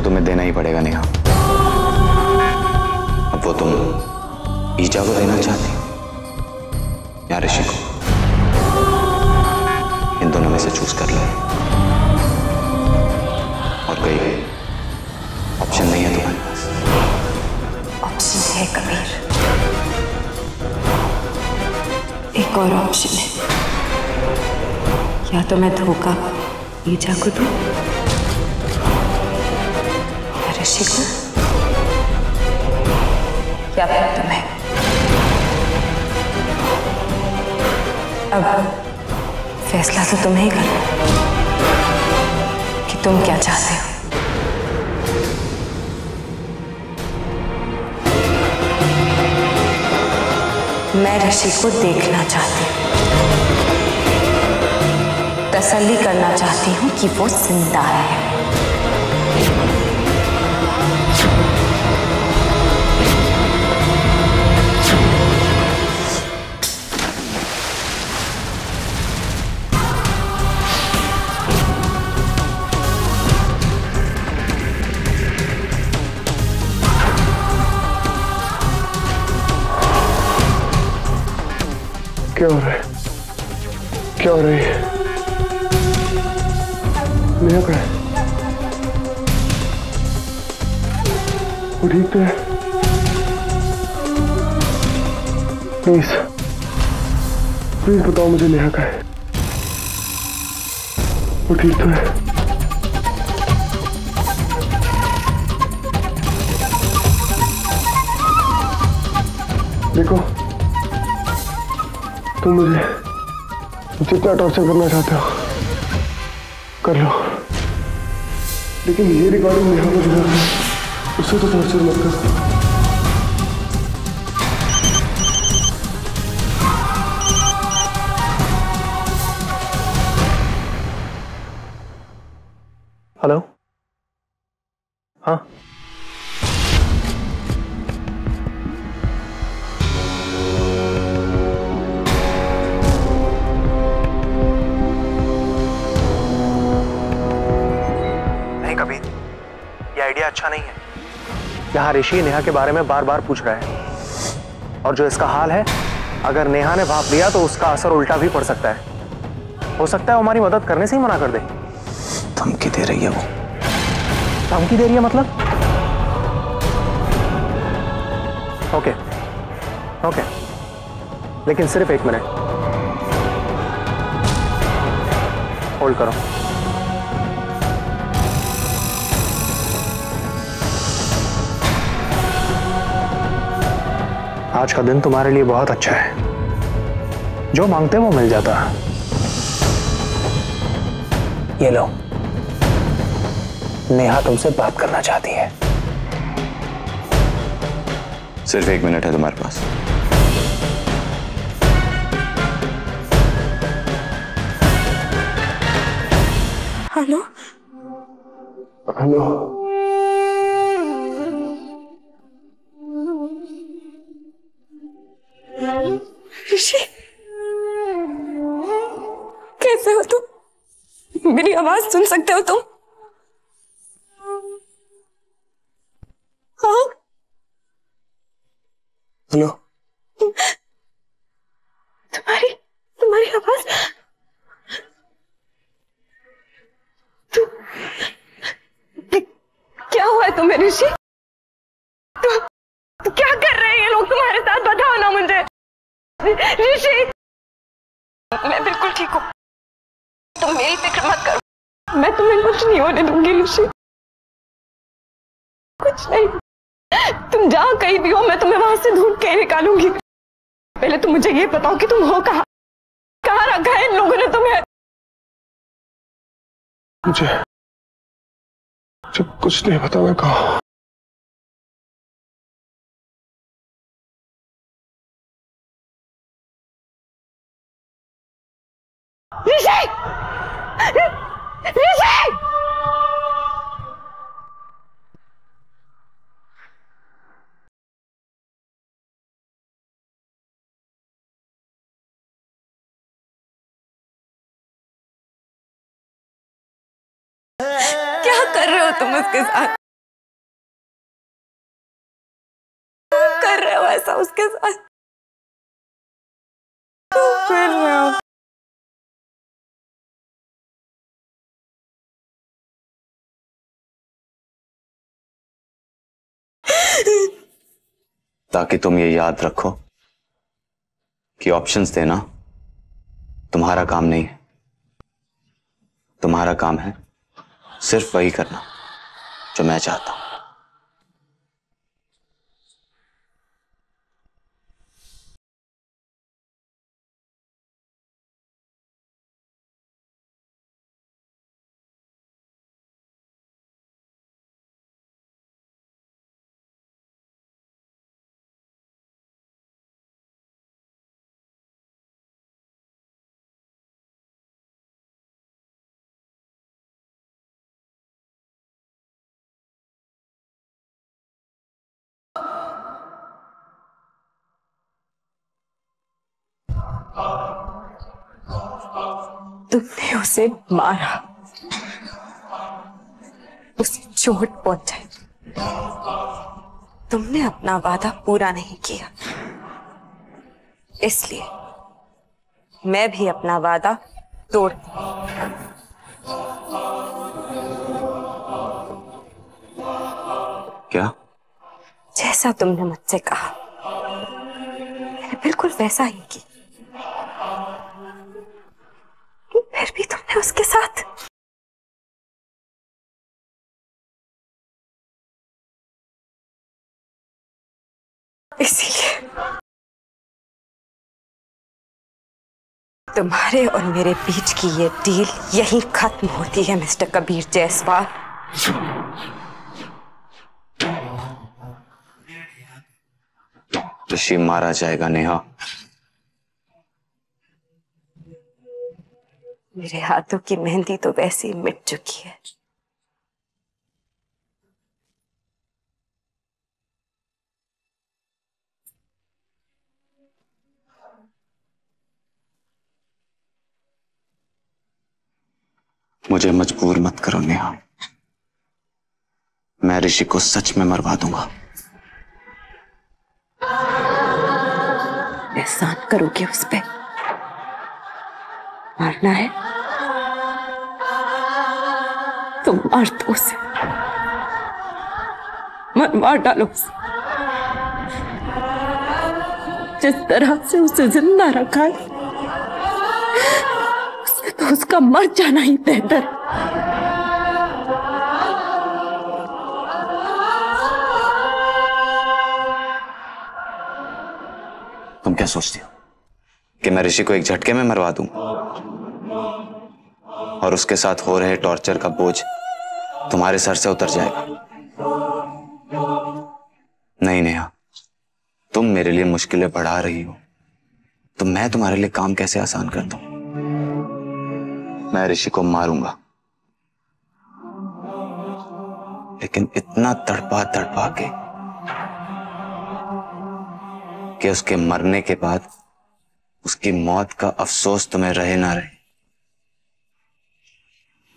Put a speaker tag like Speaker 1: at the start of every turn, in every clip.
Speaker 1: तुम्हें देना ही पड़ेगा नेहा। अब वो तुम ईजा को देना चाहती हो या ऋषि को? इन दोनों में से चूज कर लो। और कोई ऑप्शन नहीं है तुम्हारे पास?
Speaker 2: ऑप्शन है कबीर, एक और ऑप्शन है। या तो मैं धोखा ईजा को दूं या ऋषि को, या फिर तुम्हें। अब फैसला तो तुम्हें ही करना कि तुम क्या चाहते हो। मैं ऋषि को देखना चाहती हूँ, तसल्ली करना चाहती हूँ कि वो जिंदा है।
Speaker 3: क्या हो रहा है? क्या हो रही है? नेहा कहाँ है? वो ठीक तो है? प्लीज प्लीज बताओ मुझे नेहा कहाँ है? वो ठीक तो है? देखो, तुम मुझे जितना टॉर्चर करना चाहते हो कर लो, लेकिन ये रिकॉर्डिंग नेहा को दिखा है, उससे तो टॉर्चर मत करो। हेलो, हाँ
Speaker 4: कबीर, ये आइडिया अच्छा नहीं है। यहाँ ऋषि नेहा के बारे में बार बार पूछ रहा है, और जो इसका हाल है, अगर नेहा ने भाप लिया तो उसका असर उल्टा भी पड़ सकता है। हो सकता है वो हमारी मदद करने से ही मना कर दे।
Speaker 1: धमकी दे रही है वो।
Speaker 4: धमकी दे रही है मतलब? ओके ओके, लेकिन सिर्फ 1 मिनट होल्ड करो। आज का दिन तुम्हारे लिए बहुत अच्छा है। जो मांगते वो मिल जाता है। ये लो, नेहा तुमसे बात करना चाहती है।
Speaker 1: सिर्फ 1 मिनट है तुम्हारे पास।
Speaker 2: हेलो
Speaker 3: हेलो,
Speaker 2: ऋषि, कैसे हो तुम? मेरी आवाज सुन सकते हो तुम? हाँ,
Speaker 3: हेलो,
Speaker 2: तुम्हारी तुम्हारी आवाज। क्या हुआ है तुम्हें ऋषि? क्या कर रहे हैं ये लोग तुम्हारे साथ? बताओ ना मुझे ऋषि। मैं बिल्कुल ठीक हूँ, तुम मेरी फिक्र मत करो। मैं तुम्हें कुछ नहीं होने दूंगी ऋषि, कुछ नहीं। तुम जहाँ कहीं भी हो, मैं तुम्हें वहां से ढूंढ के निकालूंगी। पहले तुम मुझे ये बताओ कि तुम हो कहाँ? कहाँ रखा है इन लोगों ने तुम्हें?
Speaker 3: मुझे कुछ नहीं पता मैं कहाँ हूँ।
Speaker 2: ऋषि! ऋषि! क्या कर रहे हो तुम उसके साथ? ऐसा उसके साथ फिर
Speaker 1: ताकि तुम ये याद रखो कि ऑप्शंस देना तुम्हारा काम नहीं है। तुम्हारा काम है सिर्फ वही करना जो मैं चाहता हूं।
Speaker 2: तुमने उसे मारा, उसे चोट पहुंचाई। तुमने अपना वादा पूरा नहीं किया, इसलिए मैं भी अपना वादा तोड़
Speaker 1: क्या?
Speaker 2: जैसा तुमने मुझसे कहा मैंने बिल्कुल वैसा ही किया। फिर भी तुमने उसके साथ इसीलिए तुम्हारे और मेरे बीच की ये डील यहीं खत्म होती है मिस्टर कबीर जायसवाल।
Speaker 1: ऋषि मारा जाएगा नेहा।
Speaker 2: मेरे हाथों की मेहंदी तो वैसे ही मिट चुकी है।
Speaker 1: मुझे मजबूर मत करो नेहा, मैं ऋषि को सच में मरवा दूंगा।
Speaker 2: एहसान करोगे उस पे? मारना है तो मार दो उसे, मार डालो उसे। जिस तरह से उसे जिंदा रखा है उससे तो उसका मर जाना ही बेहतर।
Speaker 1: तुम क्या सोचती हो कि मैं ऋषि को एक झटके में मरवा दूं और उसके साथ हो रहे टॉर्चर का बोझ तुम्हारे सर से उतर जाएगा? नहीं नेहा, तुम मेरे लिए मुश्किलें बढ़ा रही हो तो मैं तुम्हारे लिए काम कैसे आसान कर दूं? मैं ऋषि को मारूंगा, लेकिन इतना तड़पा तड़पा के कि उसके मरने के बाद उसकी मौत का अफसोस तुम्हें रहे ना रहे,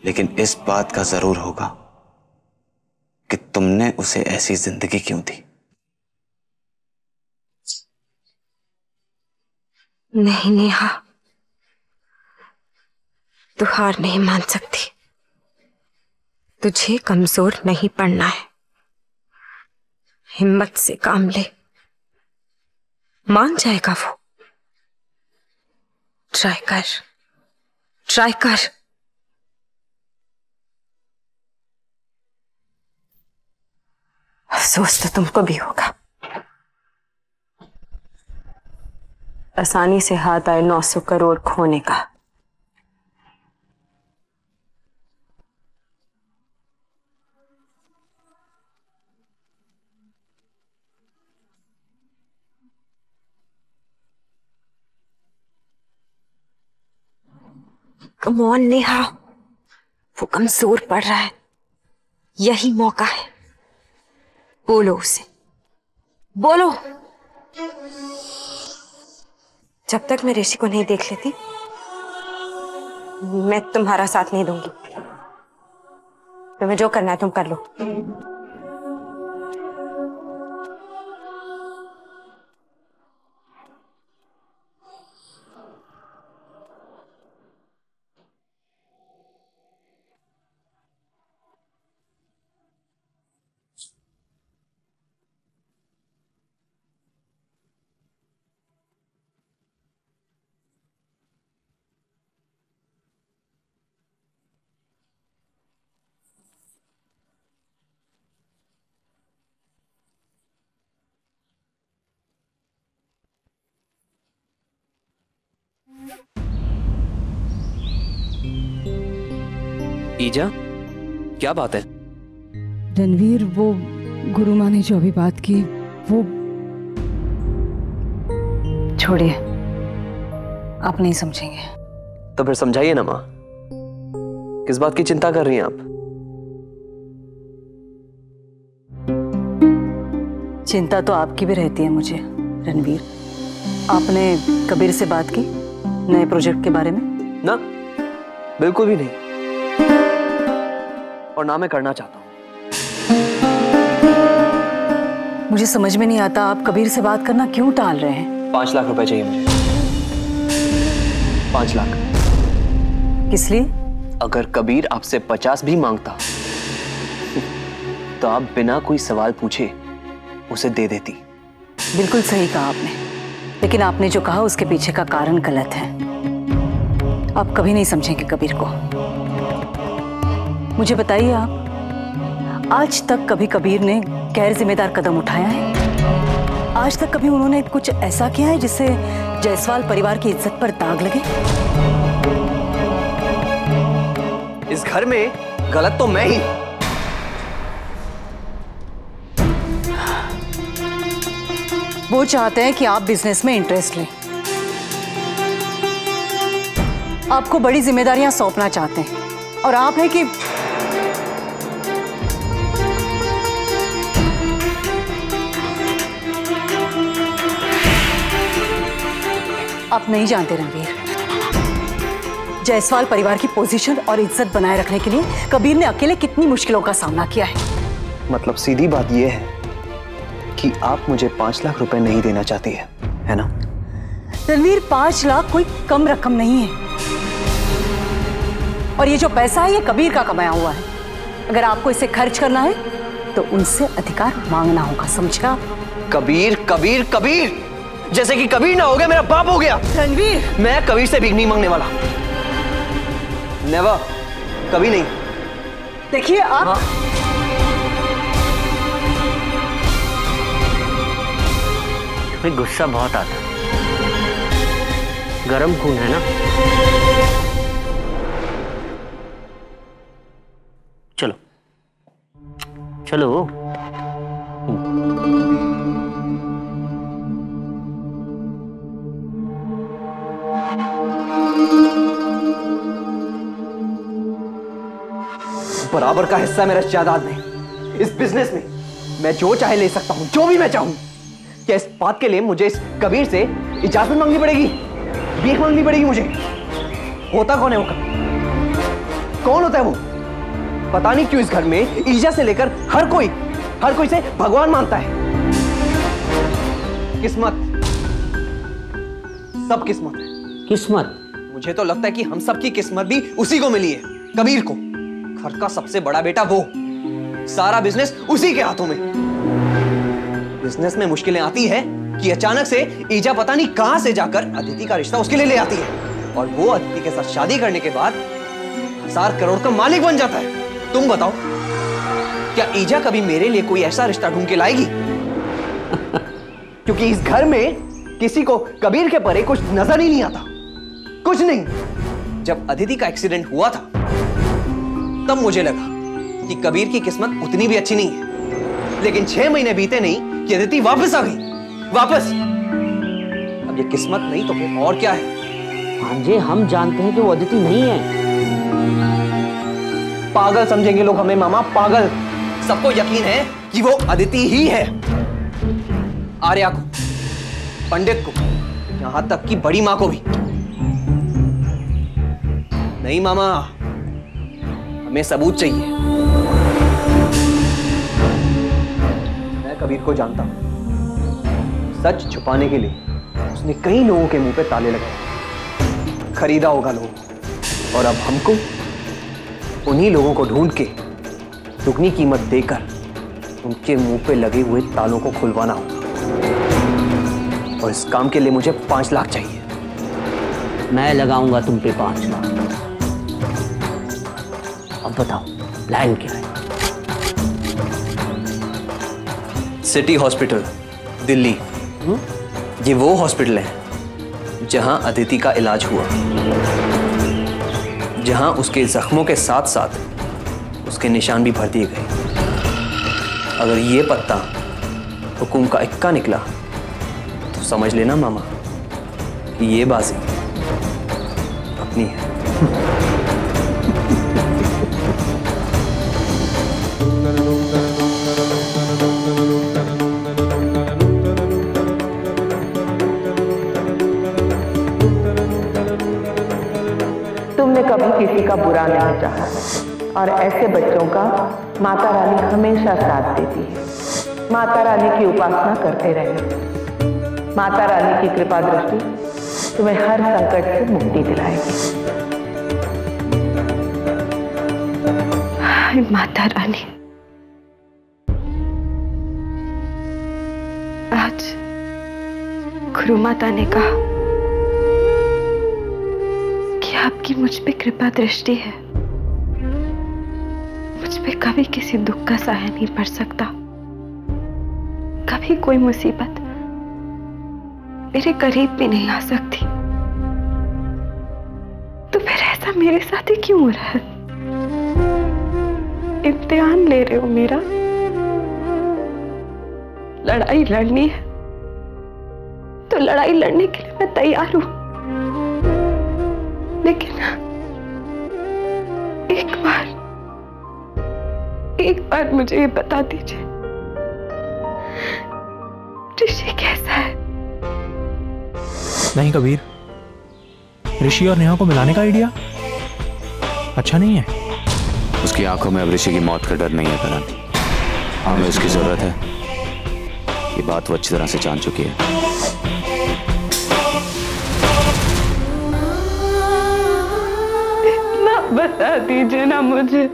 Speaker 1: लेकिन इस बात का जरूर होगा कि तुमने उसे ऐसी जिंदगी क्यों दी।
Speaker 2: नहीं नेहा, तू हार नहीं मान सकती। तुझे कमजोर नहीं पड़ना है, हिम्मत से काम ले, मान जाएगा वो। ट्राई कर, ट्राई कर। अफसोस तो तुमको भी होगा। आसानी से हाथ आए 900 करोड़ खोने का। कम ऑन नेहा, वो कमजोर पड़ रहा है, यही मौका है। बोलो उसे, बोलो। जब तक मैं ऋषि को नहीं देख लेती मैं तुम्हारा साथ नहीं दूंगी। तुम्हें जो करना है तुम कर लो।
Speaker 5: ईजा, क्या बात है?
Speaker 6: रणवीर, वो गुरु माँ ने जो अभी बात की वो
Speaker 7: छोड़िए, आप नहीं समझेंगे।
Speaker 5: तो फिर समझाइए ना माँ, किस बात की चिंता कर रही हैं आप?
Speaker 7: चिंता तो आपकी भी रहती है मुझे रणवीर। आपने कबीर से बात की नए प्रोजेक्ट के बारे में?
Speaker 5: ना, बिल्कुल भी नहीं, और ना मैं करना चाहता हूं।
Speaker 7: मुझे समझ में नहीं आता आप कबीर से बात करना क्यों टाल रहे हैं?
Speaker 5: 5 लाख रुपए चाहिए मुझे। 5 लाख।
Speaker 7: किस लिए?
Speaker 5: अगर कबीर आपसे 50 भी मांगता तो आप बिना कोई सवाल पूछे उसे दे देती।
Speaker 7: बिल्कुल सही कहा आपने, लेकिन आपने जो कहा उसके पीछे का कारण गलत है। आप कभी नहीं समझेंगे कबीर को। मुझे बताइए, आप आज तक कभी कबीर ने गैर जिम्मेदार कदम उठाया है? आज तक कभी उन्होंने कुछ ऐसा किया है जिससे जायसवाल परिवार की इज्जत पर दाग लगे?
Speaker 5: इस घर में गलत तो मैं ही।
Speaker 7: वो चाहते हैं कि आप बिजनेस में इंटरेस्ट लें, आपको बड़ी जिम्मेदारियां सौंपना चाहते हैं, और आप है कि आप नहीं जानते रणवीर, जायसवाल परिवार की पोजीशन और इज्जत बनाए रखने के लिए कबीर ने अकेले कितनी मुश्किलों का सामना किया है।
Speaker 5: मतलब सीधी बात यह है कि आप मुझे 5 लाख रुपए नहीं देना चाहती है ना?
Speaker 7: रणवीर, 5 लाख कोई कम रकम नहीं है, और ये जो पैसा है ये कबीर का कमाया हुआ है। अगर आपको इसे खर्च करना है तो उनसे अधिकार मांगना होगा, समझा?
Speaker 5: कबीर कबीर कबीर, जैसे कि कबीर ना हो गया मेरा बाप हो गया।
Speaker 7: रणवीर,
Speaker 5: मैं कबीर से भीख नहीं मांगने वाला, नेवर, कभी नहीं।
Speaker 7: देखिए आप
Speaker 5: हाँ।
Speaker 8: तुम्हें गुस्सा बहुत आता है, गरम खून है ना? चलो चलो।
Speaker 5: बराबर का हिस्सा मेरा जायदाद में, इस बिजनेस में मैं जो चाहे ले सकता हूं, जो भी मैं चाहूं। क्या इस बात के लिए मुझे इस कबीर से इजाजत मांगनी पड़ेगी, भीख मांगनी पड़ेगी मुझे? होता कौन है वो कबीर? कौन होता है वो? पता नहीं क्यों इस घर में ईजा से लेकर हर कोई से भगवान मानता है। किस्मत, सब किस्मत है।
Speaker 8: किस्मत?
Speaker 5: मुझे तो लगता है कि हम सब की किस्मत भी उसी को मिली है, कबीर को। घर का सबसे बड़ा बेटा वो, सारा बिजनेस उसी के हाथों में। बिजनेस में मुश्किलें आती है कि अचानक से ईजा पता नहीं कहां से जाकर अदिति का रिश्ता उसके लिए ले आती है, और वो अदिति के साथ शादी करने के बाद 1000 करोड़ का मालिक बन जाता है। तुम बताओ, क्या ईजा कभी मेरे लिए कोई ऐसा रिश्ता ढूंढ के लाएगी? क्योंकि इस घर में किसी को कबीर के परे कुछ नजर ही नहीं आता, कुछ नहीं। जब अदिति का एक्सीडेंट हुआ था तब मुझे लगा कि कबीर की किस्मत उतनी भी अच्छी नहीं है, लेकिन 6 महीने बीते नहीं कि अदिति वापस आ गई, वापस। अब ये किस्मत नहीं तो फिर और क्या है?
Speaker 8: भांजे, हम जानते हैं कि वो अदिति नहीं है।
Speaker 5: पागल समझेंगे लोग हमें मामा, पागल। सबको यकीन है कि वो अदिति ही है। आर्या को, पंडित को, यहां तक कि बड़ी मां को भी। नहीं मामा, हमें सबूत चाहिए। मैं कबीर को जानता हूं। सच छुपाने के लिए उसने कई लोगों के मुंह पे ताले लगाए, खरीदा होगा लोगों को, और अब हमको उन्हीं लोगों को ढूंढ के दुगनी कीमत देकर उनके मुंह पे लगे हुए तालों को खुलवाना होगा। और इस काम के लिए मुझे 5 लाख चाहिए।
Speaker 8: मैं लगाऊंगा तुम पे 5 लाख। अब बताओ प्लान क्या है?
Speaker 5: City hospital, Delhi. ये वो हॉस्पिटल है जहां अदिति का इलाज हुआ, जहां उसके जख्मों के साथ साथ उसके निशान भी भर दिए गए। अगर ये पत्ता हुकुम का इक्का निकला तो समझ लेना मामा कि ये बाजी अपनी है।
Speaker 9: तुमने कभी किसी का बुरा नहीं चाहा और ऐसे बच्चों का माता रानी हमेशा साथ देती है। माता रानी की उपासना करते रहे। माता रानी की कृपा दृष्टि तुम्हें हर संकट से मुक्ति दिलाएगी।
Speaker 2: हाय माता रानी, आज गुरु माता ने कहा कि आपकी मुझ पे कृपा दृष्टि है। मुझ पे कभी किसी दुख का सहाय नहीं पड़ सकता। कभी कोई मुसीबत मेरे करीब भी नहीं आ सकती। तो फिर ऐसा मेरे साथ ही क्यों हो रहा है? इम्तिहान ले रहे हो मेरा? लड़ाई लड़नी है तो लड़ाई लड़ने के लिए मैं तैयार हूं, लेकिन एक बार मुझे ये बता दीजिए, ऋषि कैसा है?
Speaker 10: नहीं कबीर, ऋषि और नेहा को मिलाने का आइडिया अच्छा नहीं है।
Speaker 1: उसकी आंखों में अब ऋषि की मौत का डर नहीं है करण। हमें उसकी जरूरत है, ये बात वो अच्छी तरह से जान चुकी है।
Speaker 2: इतना बता दीजिए ना मुझे,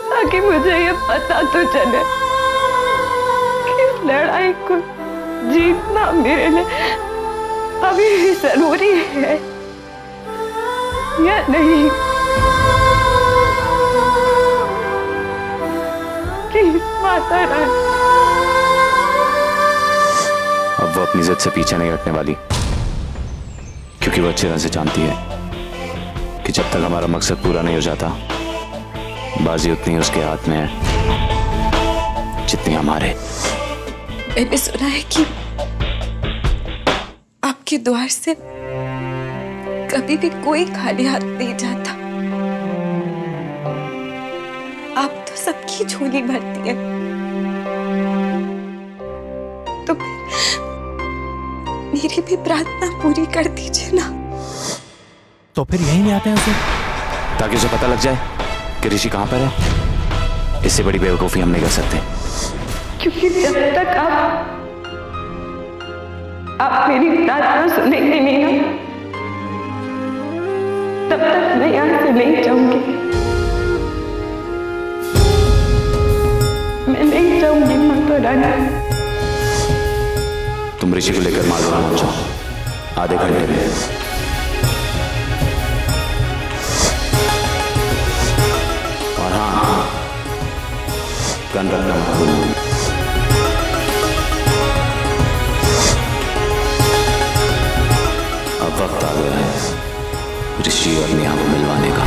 Speaker 2: ताकि मुझे ये पता तो चले कि लड़ाई को जीतना मेरे लिए अभी भी जरूरी है या नहीं। प्लीज माता रानी।
Speaker 1: अब वो अपनी जिद से पीछे नहीं हटने वाली, क्योंकि वो अच्छी तरह से जानती है कि जब तक हमारा मकसद पूरा नहीं हो जाता, बाजी उतनी उसके हाथ में है जितनी हमारे।
Speaker 2: मैंने सुना है कि आपके द्वार से कभी भी कोई खाली हाथ नहीं जाता। आप तो सबकी झोली भरती है। तो मेरी भी प्रार्थना पूरी कर दीजिए ना।
Speaker 10: तो फिर यहीं ले आते हैं उसे,
Speaker 1: ताकि उसे पता लग जाए कि ऋषि कहां पर है। इससे बड़ी बेवकूफी हम नहीं कर सकते।
Speaker 2: क्योंकि जब तक आप मेरी प्रार्थना सुनेंगे नहीं ना, तब तक मैं यहाँ से नहीं जाऊंगी। मैं नहीं जाऊंगी माता रानी।
Speaker 1: तुम ऋषि को लेकर मालवा पहुंचो आधे घंटे में। और हाँ, गन रखना। अब वक्त आ गया है ऋषि और नेहा को मिलवाने का।